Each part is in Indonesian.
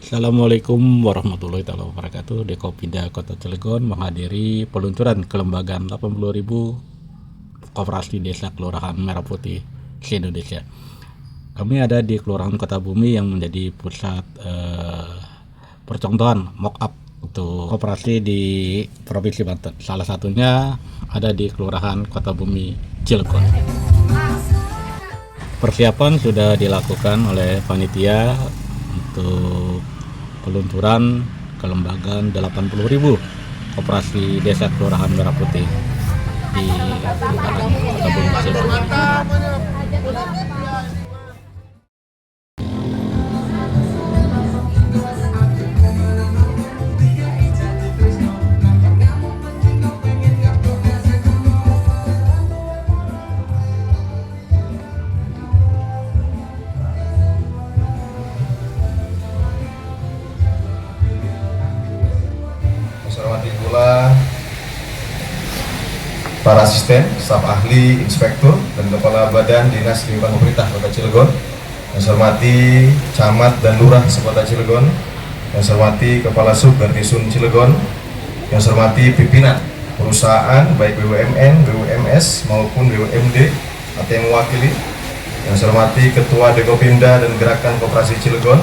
Assalamualaikum warahmatullahi wabarakatuh. Dekopinda Kota Cilegon menghadiri peluncuran kelembagaan 80.000 koperasi desa Kelurahan Merah Putih se-Indonesia. Kami ada di Kelurahan Kota Bumi yang menjadi pusat percontohan mock-up untuk koperasi di Provinsi Banten. Salah satunya ada di Kelurahan Kota Bumi Cilegon. Persiapan sudah dilakukan oleh panitia untuk peluncuran kelembagaan 80.000 koperasi desa Kelurahan Merah Putih di Kelurahan Kota Bumi Cilegon. Saya hormati pula para asisten, staf ahli, inspektur, dan kepala badan dinas lingkungan pemerintah Kota Cilegon. Yang saya hormati camat dan lurah sekota Cilegon. Yang saya hormati kepala sub Garnisun Cilegon. Yang saya hormati pimpinan perusahaan baik BUMN, BUMS maupun BUMD atau yang mewakili. Yang saya hormati ketua Dekopimda dan Gerakan Koperasi Cilegon.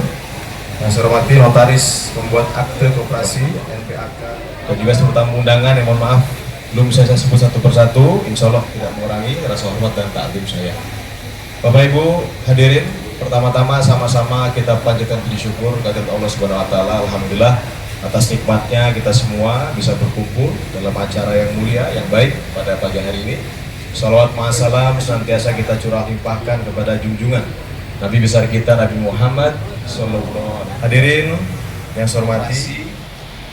Yang saya hormati notaris pembuat akte koperasi NPAK dan juga seluruh tamu undangan yang mohon maaf belum bisa saya sebut satu persatu, insya Allah tidak mengurangi rasa hormat dan takdim saya. Bapak Ibu hadirin, pertama-tama sama-sama kita panjatkan puji syukur kehadirat Allah Subhanahu Wa Taala. Alhamdulillah atas nikmatnya kita semua bisa berkumpul dalam acara yang mulia, yang baik pada pagi hari ini. Salawat ma'asalam senantiasa kita curah limpahkan kepada junjungan Nabi besar kita Nabi Muhammad Sallallahu. Hadirin yang saya hormati,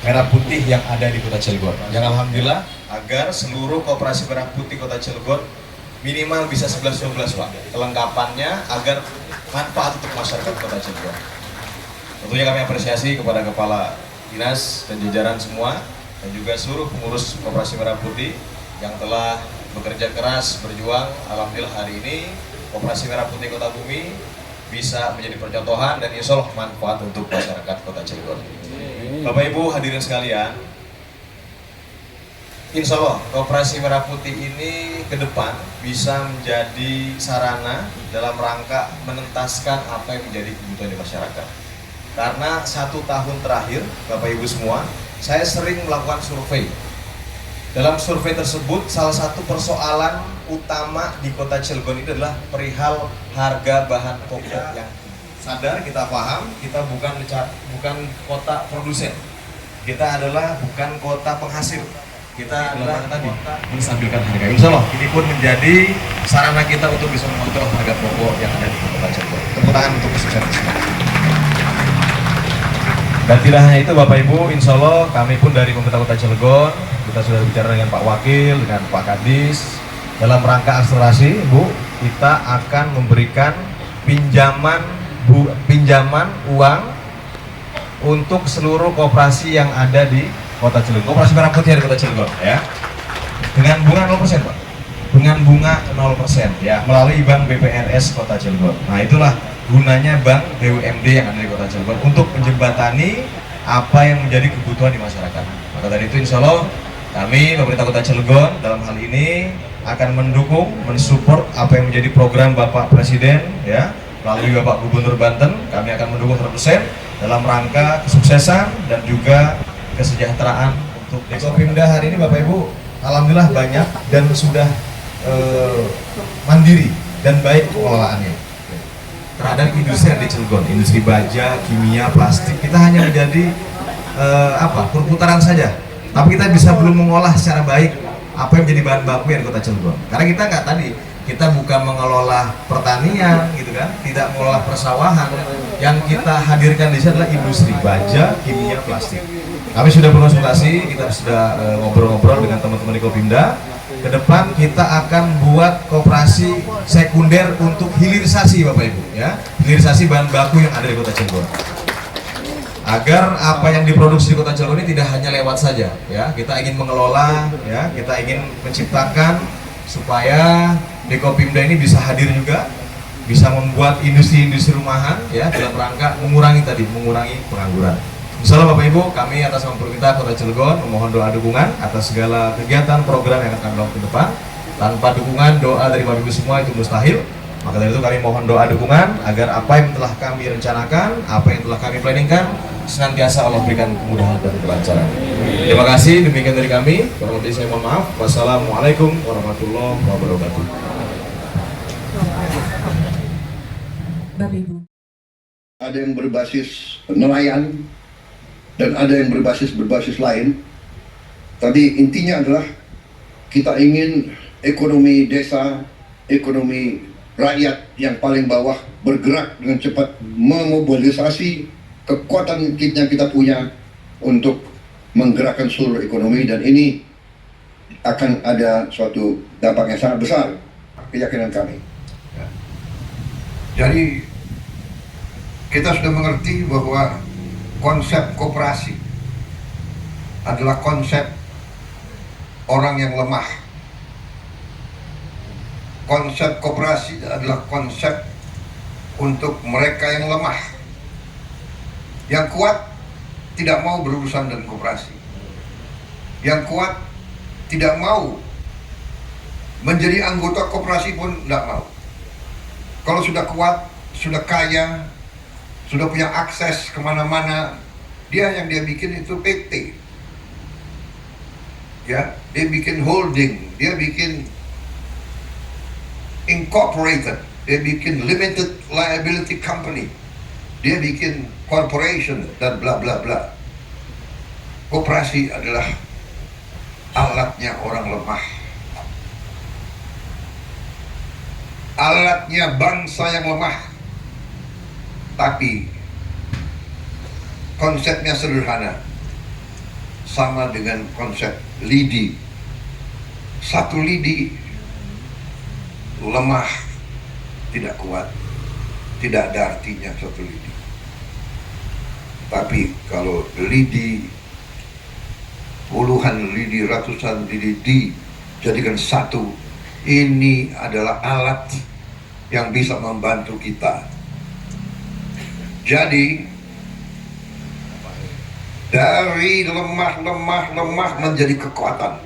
Merah Putih yang ada di Kota Cilegon, yang alhamdulillah agar seluruh koperasi Merah Putih Kota Cilegon minimal bisa 11-12 Pak, kelengkapannya agar manfaat untuk masyarakat Kota Cilegon. Tentunya kami apresiasi kepada kepala dinas dan jajaran semua dan juga seluruh pengurus koperasi Merah Putih yang telah bekerja keras berjuang. Alhamdulillah hari ini koperasi Merah Putih Kota Bumi bisa menjadi percontohan dan insya Allah manfaat untuk masyarakat Kota Cilegon. Bapak Ibu hadirin sekalian, insya Allah koperasi Merah Putih ini ke depan bisa menjadi sarana dalam rangka menentaskan apa yang menjadi kebutuhan di masyarakat. Karena 1 tahun terakhir, Bapak Ibu semua, saya sering melakukan survei. Dalam survei tersebut, salah satu persoalan utama di Kota Cilegon ini adalah perihal harga bahan pokok yang sadar, kita paham, kita bukan kota produsen, kita adalah bukan kota penghasil, kita adalah kota menstabilkan harga. Insya Allah ini pun menjadi sarana kita untuk bisa mengontrol harga pokok yang ada di Kota Cilegon. Tepuk tangan untuk kesuksesan semua. Dan tidak hanya itu Bapak Ibu, insya Allah kami pun dari pemerintah Kota Cilegon, kita sudah bicara dengan Pak Wakil, dengan Pak Kadis. Dalam rangka akselerasi, Bu, kita akan memberikan pinjaman uang untuk seluruh koperasi yang ada di Kota Cilegon, koperasi Merah Putih di Kota Cilegon, ya, dengan bunga 0% Pak, dengan bunga 0% ya, melalui Bank BPRS Kota Cilegon. Nah itulah gunanya Bank BUMD yang ada di Kota Cilegon untuk menjembatani apa yang menjadi kebutuhan di masyarakat. Maka dari itu insya Allah kami pemerintah Kota Cilegon dalam hal ini akan mendukung, mensupport apa yang menjadi program Bapak Presiden ya, melalui Bapak Gubernur Banten. Kami akan mendukung 100% dalam rangka kesuksesan dan juga kesejahteraan untuk Dekopimda hari ini. Bapak Ibu alhamdulillah banyak dan sudah mandiri dan baik pengelolaannya terhadap industri di Cilegon, industri baja, kimia, plastik. Kita hanya menjadi perputaran saja, tapi kita bisa belum mengolah secara baik apa yang menjadi bahan baku yang di Kota Cilegon. Karena kita nggak kita bukan mengelola pertanian gitu kan, tidak mengelola persawahan. Yang kita hadirkan di sini adalah industri baja, kimia, plastik. Kami sudah berkonsultasi, kita sudah ngobrol-ngobrol dengan teman-teman di Kopimda. Ke depan kita akan buat koperasi sekunder untuk hilirisasi Bapak Ibu ya, hilirisasi bahan baku yang ada di Kota Cilegon. Agar apa yang diproduksi di Kota Cilegon ini tidak hanya lewat saja ya, kita ingin mengelola ya, kita ingin menciptakan supaya Dekopimda ini bisa hadir juga bisa membuat industri-industri rumahan ya dalam rangka mengurangi pengangguran. Insyaallah Bapak Ibu, kami atas nama pemerintah Kota Cilegon memohon doa dukungan atas segala kegiatan program yang akan kami lakukan ke depan. Tanpa dukungan doa dari Bapak Ibu semua itu mustahil. Maka dari itu kami mohon doa dukungan agar apa yang telah kami rencanakan, apa yang telah kami planningkan, senantiasa Allah berikan kemudahan dan kelancaran. Terima kasih, demikian dari kami. Kurang lebih saya mohon maaf. Wassalamualaikum warahmatullahi wabarakatuh. Bapak Ibu. Ada yang berbasis nelayan dan ada yang berbasis lain. Tapi intinya adalah kita ingin ekonomi desa, ekonomi rakyat yang paling bawah bergerak dengan cepat, memobilisasi kekuatan yang kita punya untuk menggerakkan seluruh ekonomi, dan ini akan ada suatu dampak yang sangat besar, keyakinan kami. Jadi kita sudah mengerti bahwa konsep koperasi adalah konsep orang yang lemah. Konsep koperasi adalah konsep untuk mereka yang lemah. Yang kuat tidak mau berurusan dengan koperasi. Yang kuat tidak mau menjadi anggota koperasi pun tidak mau. Kalau sudah kuat, sudah kaya, sudah punya akses kemana-mana, dia bikin itu PT. Ya, dia bikin holding, dia bikin incorporated, dia bikin limited liability company, dia bikin corporation dan bla bla bla. Koperasi adalah alatnya orang lemah, alatnya bangsa yang lemah. Tapi konsepnya sederhana, sama dengan konsep lidi. Satu lidi lemah, tidak kuat, tidak ada artinya satu lidi. Tapi kalau lidi, puluhan lidi, ratusan lidi dijadikan satu, ini adalah alat yang bisa membantu kita. Jadi dari lemah menjadi kekuatan.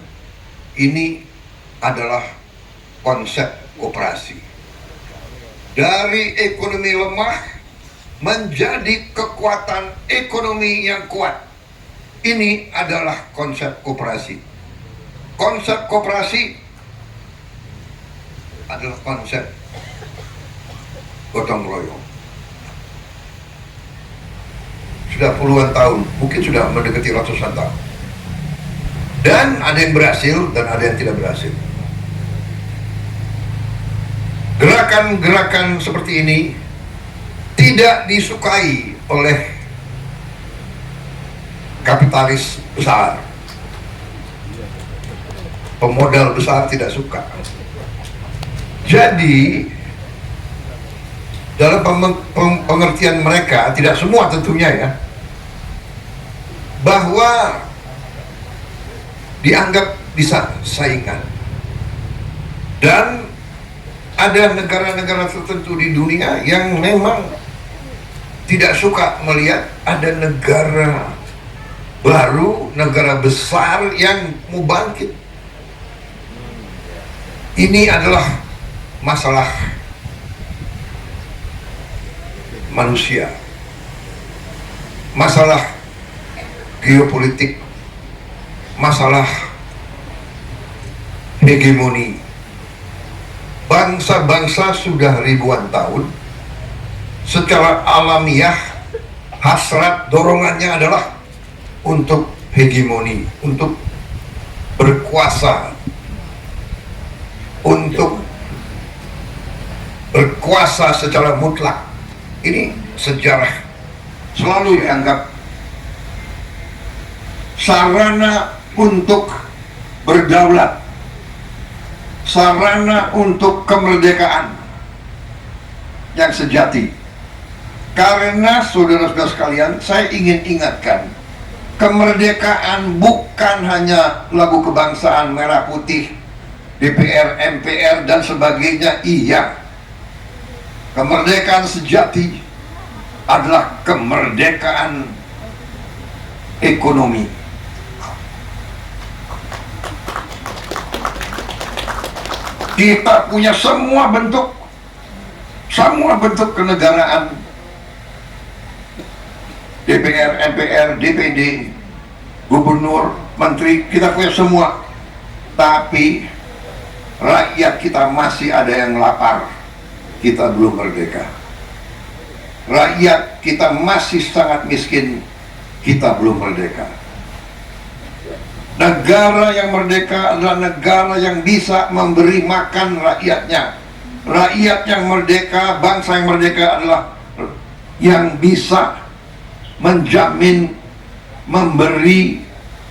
Ini adalah konsep koperasi. Dari ekonomi lemah menjadi kekuatan ekonomi yang kuat. Ini adalah konsep koperasi. Konsep koperasi adalah konsep gotong royong. Sudah puluhan tahun, mungkin sudah mendekati ratusan tahun. Dan ada yang berhasil dan ada yang tidak berhasil. Gerakan-gerakan seperti ini tidak disukai oleh kapitalis besar. Pemodal besar tidak suka. Jadi dalam pengertian mereka, tidak semua tentunya ya, bahwa dianggap bisa saingan. Dan ada negara-negara tertentu di dunia yang memang tidak suka melihat ada negara baru, negara besar yang mau bangkit. Ini adalah masalah manusia, masalah geopolitik, masalah hegemoni. Bangsa-bangsa sudah ribuan tahun secara alamiah hasrat dorongannya adalah untuk hegemoni, untuk berkuasa, untuk berkuasa secara mutlak. Ini sejarah selalu dianggap sarana untuk berdaulat, sarana untuk kemerdekaan yang sejati. Karena saudara-saudara sekalian, saya ingin ingatkan, kemerdekaan bukan hanya lagu kebangsaan merah putih, DPR, MPR dan sebagainya, iya. Kemerdekaan sejati adalah kemerdekaan ekonomi. Kita punya semua bentuk kenegaraan, DPR, MPR, DPD, gubernur, menteri, kita punya semua. Tapi rakyat kita masih ada yang lapar, kita belum merdeka. Rakyat kita masih sangat miskin, kita belum merdeka. Negara yang merdeka adalah negara yang bisa memberi makan rakyatnya. Rakyat yang merdeka, bangsa yang merdeka adalah yang bisa menjamin, memberi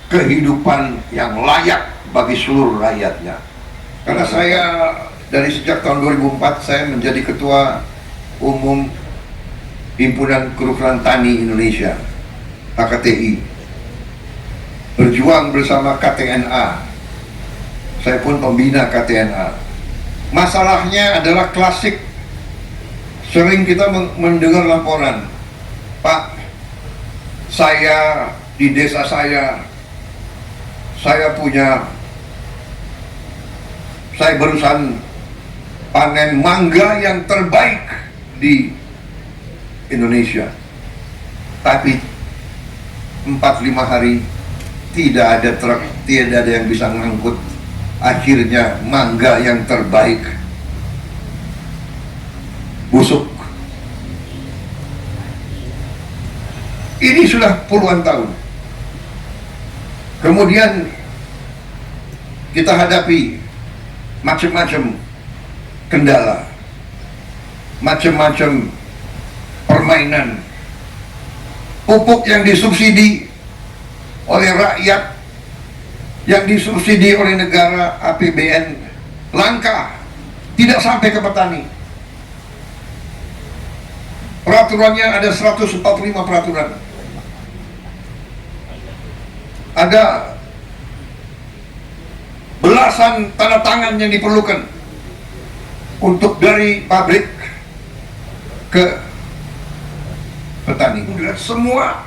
kehidupan yang layak bagi seluruh rakyatnya. Karena saya dari sejak tahun 2004 saya menjadi ketua umum Himpunan Kerukunan Tani Indonesia, HKTI, berjuang bersama KTNA. Saya pun pembina KTNA. Masalahnya adalah klasik. Sering kita mendengar laporan, Pak, saya di desa saya barusan panen mangga yang terbaik di Indonesia, tapi 4-5 hari tidak ada truk, tidak ada yang bisa mengangkut. Akhirnya mangga yang terbaik busuk. Ini sudah puluhan tahun. Kemudian kita hadapi macam-macam kendala, macam-macam permainan. Pupuk yang disubsidi oleh rakyat, yang disubsidi oleh negara, APBN, langka, tidak sampai ke petani. Peraturannya ada 145 peraturan. Ada belasan tanda tangan yang diperlukan untuk dari pabrik ke petani. Semua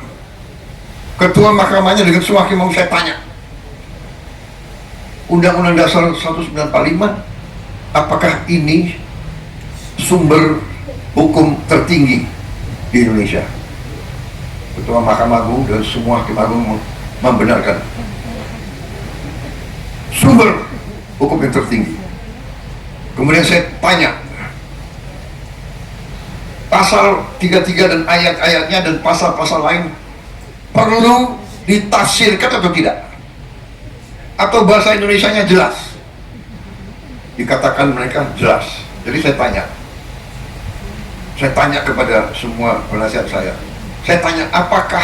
ketua mahkamahnya dengan semua hakim mau saya tanya, Undang-Undang Dasar 1945, apakah ini sumber hukum tertinggi di Indonesia? Ketua Mahkamah Agung dan semua hakim agung membenarkan sumber hukum yang tertinggi. Kemudian saya tanya, pasal 33 dan ayat-ayatnya dan pasal-pasal lain perlu ditafsirkan atau tidak? Atau bahasa Indonesianya jelas? Dikatakan mereka jelas. Jadi saya tanya kepada semua penasihat saya tanya, apakah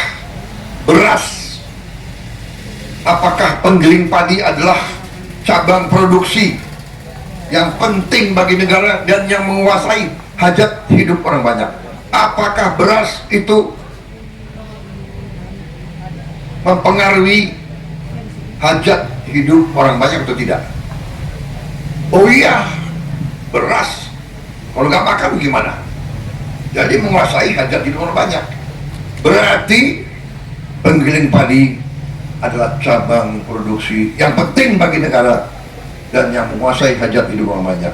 beras, apakah penggiling padi adalah cabang produksi yang penting bagi negara dan yang menguasai hajat hidup orang banyak? Apakah beras itu mempengaruhi hajat hidup orang banyak atau tidak? Oh iya, beras kalau nggak makan gimana? Jadi menguasai hajat hidup orang banyak. Berarti penggiling padi adalah cabang produksi yang penting bagi negara dan yang menguasai hajat hidup orang banyak.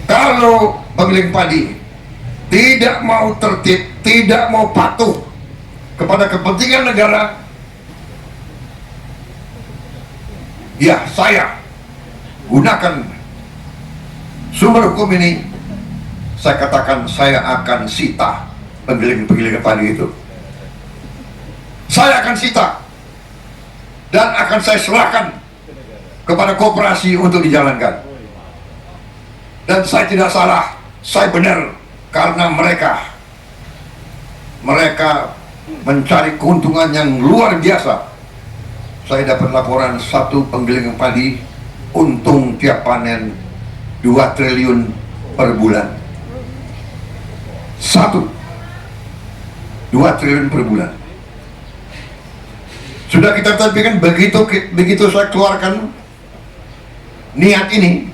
Kalau penggiling padi tidak mau tertib, tidak mau patuh kepada kepentingan negara, ya saya gunakan sumber hukum ini, saya katakan saya akan sita penggiling padi itu. Saya akan sita dan akan saya serahkan kepada koperasi untuk dijalankan. Dan saya tidak salah, saya benar, karena mereka mencari keuntungan yang luar biasa. Saya dapat laporan satu penggiling padi untung tiap panen 2 triliun per bulan. 2 triliun per bulan. Sudah kita tampilkan, begitu saya keluarkan niat ini,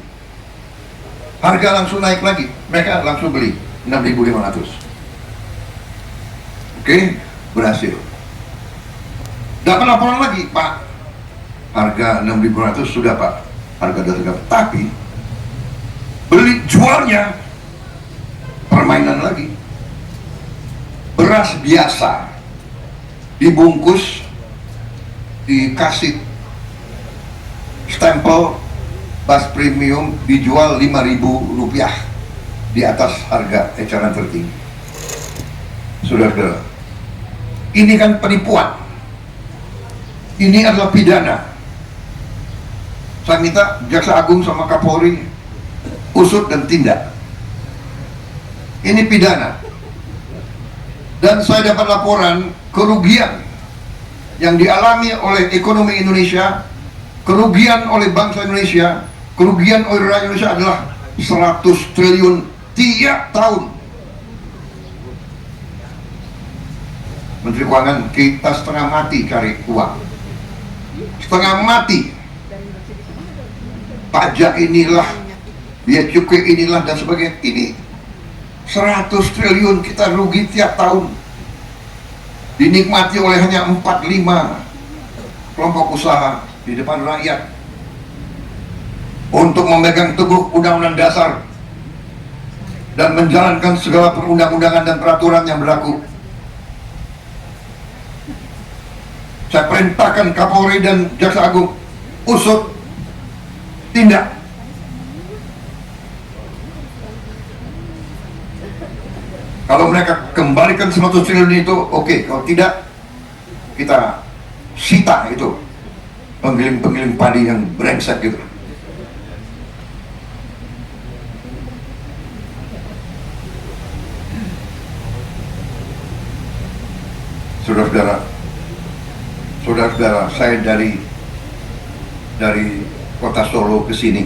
harga langsung naik lagi, mereka langsung beli 6.500. Oke, berhasil. Dapat laporan lagi, Pak, harga 6.500 sudah Pak, harga dasar. Tapi beli jualnya permainan lagi. Beras biasa dibungkus, dikasih stempel beras premium, dijual Rp5.000 di atas harga eceran tertinggi. Saudara-saudara, ini kan penipuan, ini adalah pidana. Saya minta Jaksa Agung sama Kapolri usut dan tindak. Ini pidana. Dan saya dapat laporan kerugian yang dialami oleh ekonomi Indonesia, kerugian oleh bangsa Indonesia, kerugian oleh rakyat Indonesia adalah 100 triliun tiap tahun. Menteri Keuangan, kita setengah mati cari uang, setengah mati. Pajak inilah, biaya cukai inilah dan sebagainya. Ini 100 triliun kita rugi tiap tahun, dinikmati oleh hanya 4-5 kelompok usaha di depan rakyat untuk memegang teguh Undang-Undang Dasar dan menjalankan segala perundang-undangan dan peraturan yang berlaku. Saya perintahkan Kapolri dan Jaksa Agung usut, tindak. Kalau mereka kembalikan 100 triliun itu, oke. Kalau tidak, kita sita itu penggiling-penggiling padi yang brengsek gitu. Saudara-saudara, saya dari kota Solo ke sini,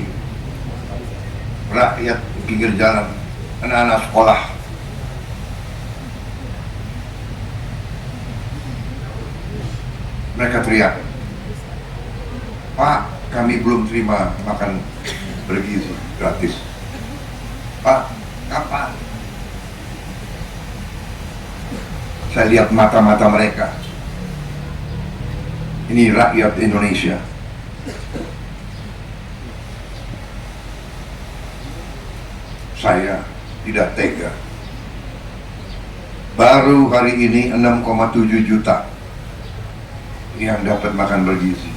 rakyat pinggir jalan, anak-anak sekolah, mereka teriak, "Pak, kami belum terima makan bergizi gratis. Pak, kapan?" Saya lihat mata-mata mereka. Ini rakyat Indonesia. Saya tidak tega. Baru hari ini 6,7 juta yang dapat makan bergizi.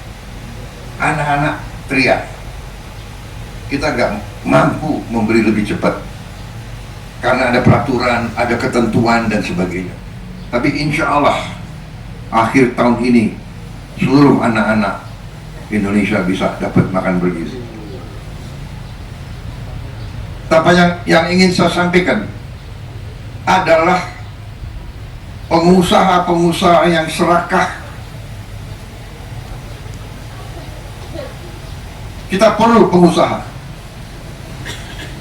Anak-anak teriak, kita gak mampu memberi lebih cepat karena ada peraturan, ada ketentuan dan sebagainya. Tapi insya Allah akhir tahun ini seluruh anak-anak Indonesia bisa dapat makan bergizi. Tapi yang ingin saya sampaikan adalah pengusaha-pengusaha yang serakah. Kita perlu pengusaha.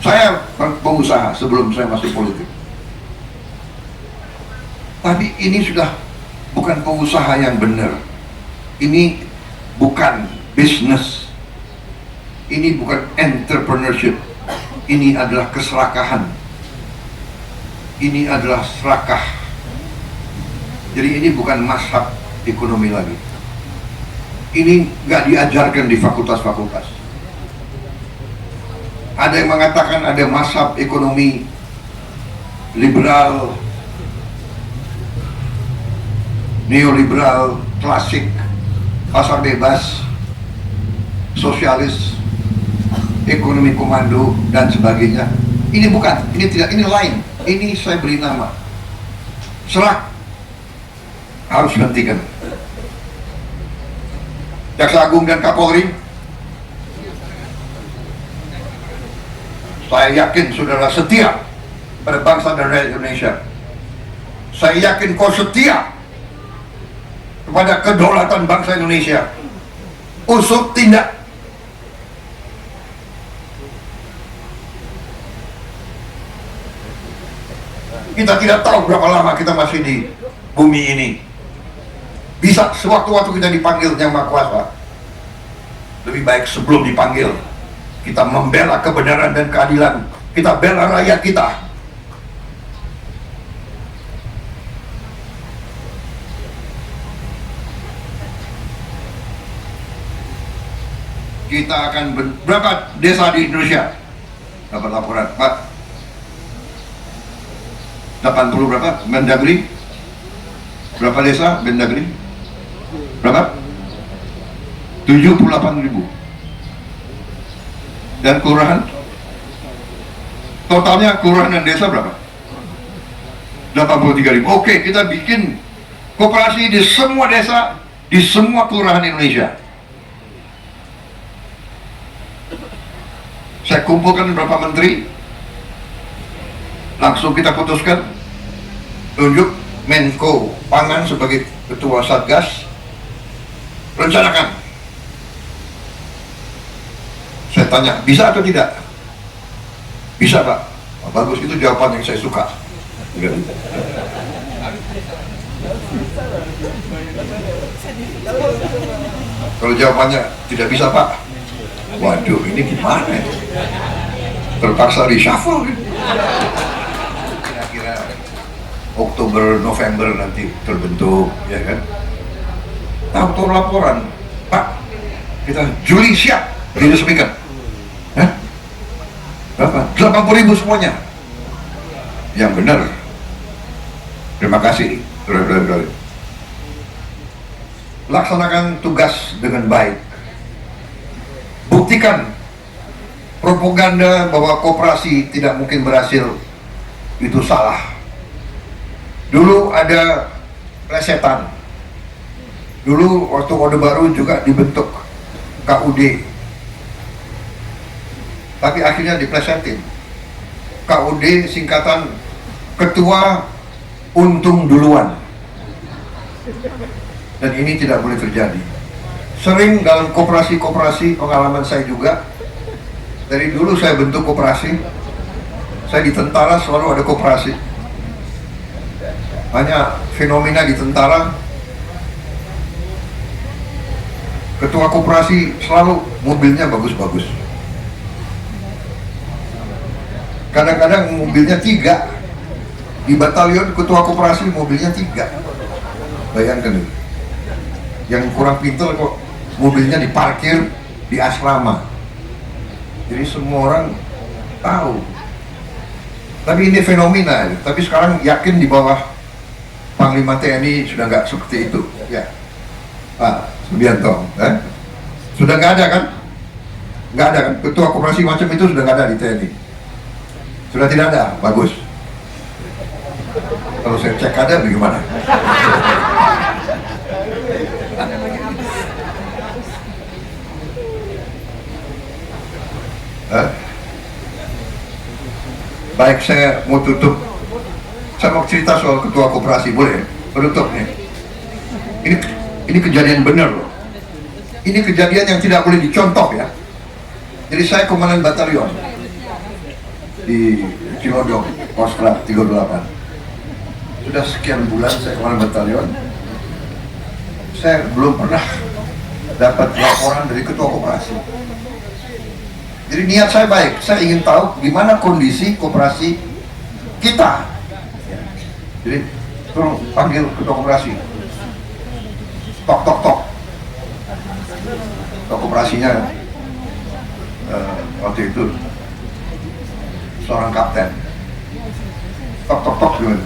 Saya pengusaha sebelum saya masuk politik. Tapi ini sudah bukan pengusaha yang benar. Ini bukan bisnis. Ini bukan entrepreneurship. Ini adalah keserakahan. Ini adalah serakah. Jadi ini bukan mazhab ekonomi lagi. Ini nggak diajarkan di fakultas-fakultas. Ada yang mengatakan ada mazhab ekonomi liberal, neoliberal, klasik, pasar bebas, sosialis, ekonomi komando dan sebagainya. Ini bukan, ini tidak, ini lain. Ini saya beri nama serak, harus hentikan. Jaksa Agung dan Kapolri, saya yakin saudara setia pada bangsa dan rakyat Indonesia. Saya yakin kau setia kepada kedaulatan bangsa Indonesia. Usut tindak. Kita tidak tahu berapa lama kita masih di bumi ini. Bisa sewaktu-waktu kita dipanggil Yang Maha Kuasa. Lebih baik sebelum dipanggil Kita membela kebenaran dan keadilan. Kita bela rakyat kita. Kita akan berapa desa di Indonesia? Dapat laporan, Pak. 80 berapa? Mendagri? Berapa desa Mendagri? Berapa? 78.000. Dan kelurahan? Totalnya kelurahan dan desa berapa? 83.000. Oke, kita bikin koperasi di semua desa, di semua kelurahan Indonesia. Saya kumpulkan beberapa menteri, langsung kita putuskan, tunjuk Menko Pangan sebagai ketua Satgas, rencanakan. Saya tanya, bisa atau tidak? Bisa, Pak. Oh, bagus, itu jawaban yang saya suka. Kalau jawabannya tidak bisa, Pak, waduh, ini gimana ya? Terpaksa reshuffle. Kira-kira Oktober, November nanti terbentuk, ya kan? Tahu laporan, Pak, kita Juli siap diresmikan. Hah? Berapa? 80.000 semuanya. Yang benar. Terima kasih, saudara-saudara. Laksanakan tugas dengan baik. Buktikan propaganda bahwa koperasi tidak mungkin berhasil itu salah. Dulu ada plesetan. Dulu waktu Orde Baru juga dibentuk KUD, tapi akhirnya diplesetin. KUD singkatan Ketua Untung Duluan, dan ini tidak boleh terjadi. Sering dalam koperasi-koperasi, pengalaman saya juga, dari dulu saya bentuk koperasi, saya di tentara selalu ada koperasi. Hanya fenomena di tentara, ketua koperasi selalu mobilnya bagus-bagus. Kadang-kadang mobilnya 3. Di batalion ketua koperasi mobilnya 3. Bayangkan itu. Yang kurang pintar kok mobilnya diparkir di asrama. Jadi semua orang tahu. Tapi ini fenomena. Tapi sekarang yakin di bawah Panglima TNI sudah nggak seperti itu. Ya, Pak Subianto, sudah nggak ada kan? Nggak ada kan? Ketua koperasi macam itu sudah nggak ada di TNI. Sudah tidak ada, bagus. Kalau saya cek ada, bagaimana? Baik, saya mau tutup. Saya mau cerita soal ketua koperasi, boleh? Penutup nih. Ini kejadian benar loh. Ini kejadian yang tidak boleh dicontoh ya. Jadi saya komandan batalion di Cilodong, Kostrad 38. Sudah sekian bulan saya komandan batalion. Saya belum pernah dapat laporan dari ketua koperasi. Jadi niat saya baik, saya ingin tahu gimana kondisi koperasi kita. Jadi tolong panggil ketua koperasi. Tok tok tok. Ketua koperasinya waktu itu seorang kapten. Tok tok tok gimana?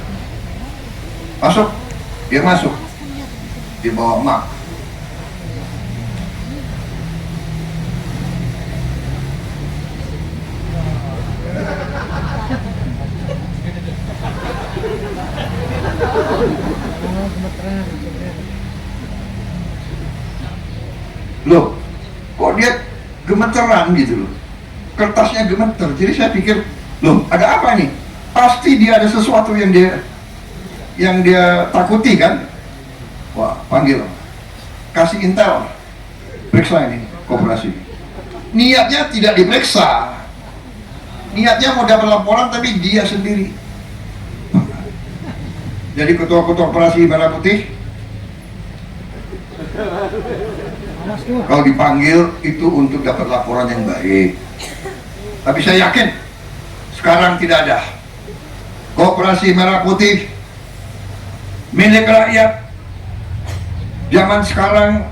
Masuk, dia masuk. Dia bawa mak. Loh, kok dia gemeteran gitu loh, kertasnya gemeter. Jadi saya pikir, loh ada apa nih? Pasti dia ada sesuatu yang dia takuti kan? Wah, panggil, kasih intel, periksa ini koperasi. Niatnya tidak diperiksa, niatnya mau dapat laporan tapi dia sendiri. Jadi ketua-ketua operasi Merah Putih Kalau dipanggil itu untuk dapat laporan yang baik. Tapi saya yakin sekarang tidak ada. Koperasi Merah Putih milik rakyat. Zaman sekarang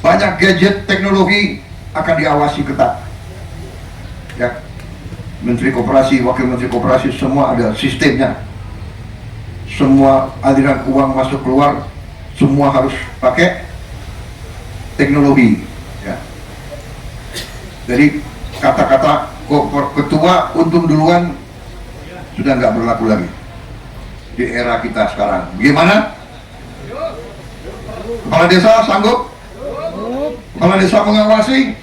banyak gadget teknologi akan diawasi ketat. Ya, Menteri Koperasi, Wakil Menteri Koperasi semua ada sistemnya. Semua aliran uang masuk keluar semua harus pakai teknologi. Ya. Jadi kata-kata ketua untung duluan sudah nggak berlaku lagi di era kita sekarang. Bagaimana? Kepala desa sanggup? Kepala desa mengawasi?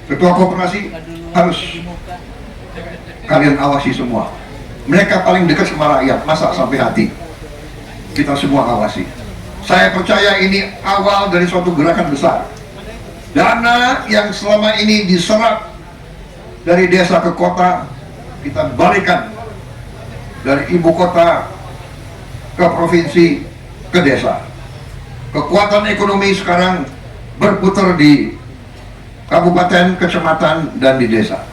Ketua koperasi harus kalian awasi semua. Mereka paling dekat sama rakyat, masa sampai hati. Kita semua awasi. Saya percaya ini awal dari suatu gerakan besar. Dana yang selama ini diserap dari desa ke kota, kita balikan dari ibu kota ke provinsi ke desa. Kekuatan ekonomi sekarang berputar di kabupaten, kecamatan, dan di desa.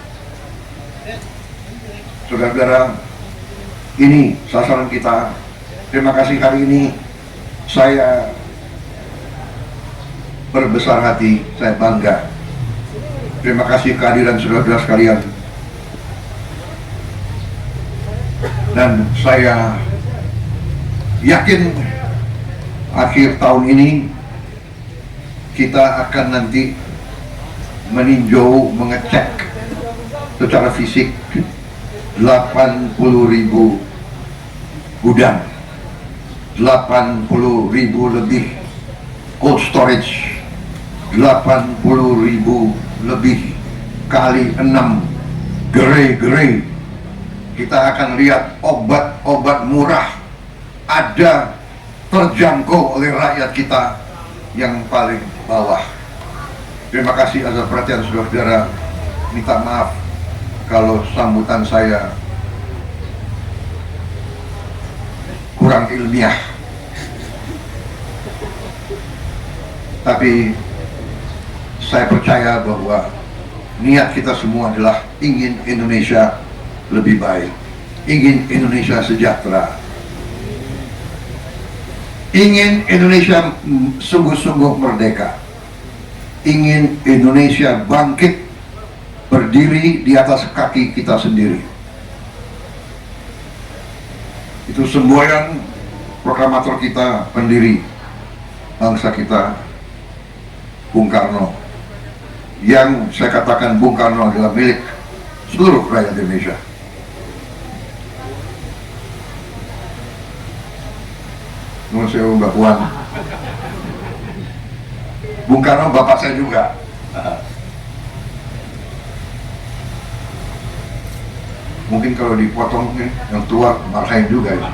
Saudara-saudara, ini sasaran kita. Terima kasih hari ini saya berbesar hati, saya bangga. Terima kasih kehadiran saudara-saudara sekalian. Dan saya yakin akhir tahun ini kita akan nanti meninjau, mengecek secara fisik 80.000 gudang, 80.000 lebih cold storage, 80.000 lebih kali 6 gerai-gerai. Kita akan lihat obat-obat murah ada terjangkau oleh rakyat kita yang paling bawah. Terima kasih atas perhatian saudara-saudara. Minta maaf kalau sambutan saya kurang ilmiah. Tapi saya percaya bahwa niat kita semua adalah ingin Indonesia lebih baik, ingin Indonesia sejahtera, ingin Indonesia sungguh-sungguh merdeka, ingin Indonesia bangkit berdiri di atas kaki kita sendiri. Itu semboyan proklamator kita, pendiri bangsa kita, Bung Karno, yang saya katakan Bung Karno adalah milik seluruh rakyat Indonesia. Menurut saya Mbak Puan, Bung Karno bapak saya juga. Mungkin kalau dipotong nih, yang tua marahin juga ya.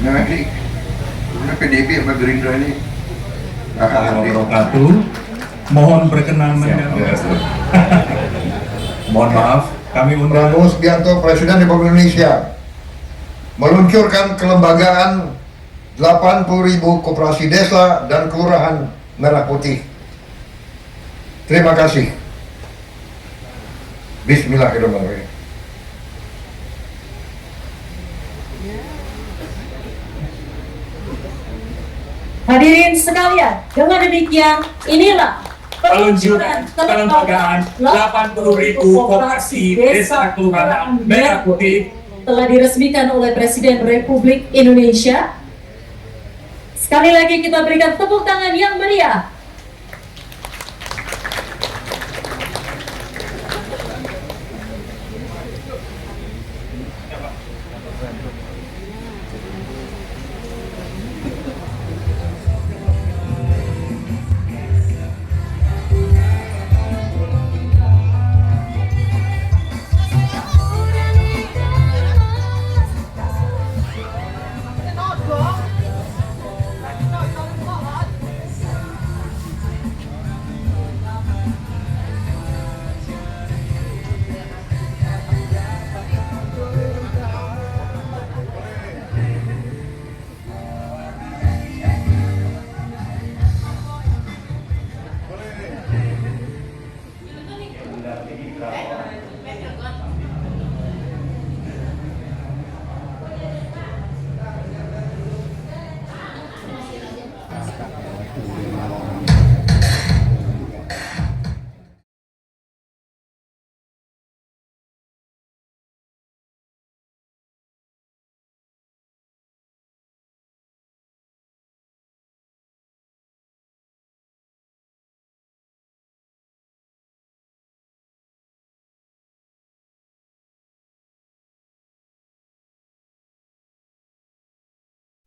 Nah ini PDIP sama Gerindra ini wabarakatuh. Mohon berkenan mohon maaf, kami undang Prabowo Subianto, Presiden Republik Indonesia, meluncurkan kelembagaan 80.000 koperasi desa dan kelurahan Merah Putih. Terima kasih. Bismillahirrahmanirrahim. Hadirin sekalian, dengan demikian inilah peluncuran kelembagaan 80.000 koperasi desa kelurahan Merah Putih telah diresmikan oleh Presiden Republik Indonesia. Sekali lagi kita berikan tepuk tangan yang meriah.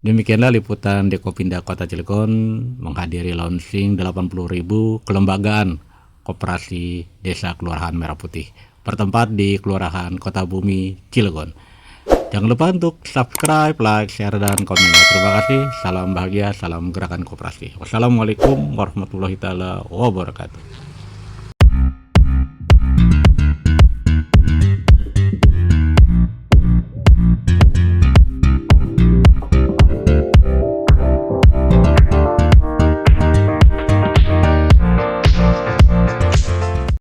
Demikianlah liputan Dekopinda Kota Cilegon menghadiri launching 80.000 kelembagaan Koperasi Desa Kelurahan Merah Putih bertempat di Kelurahan Kota Bumi, Cilegon. Jangan lupa untuk subscribe, like, share, dan komennya. Terima kasih. Salam bahagia, salam gerakan koperasi. Wassalamualaikum warahmatullahi wabarakatuh.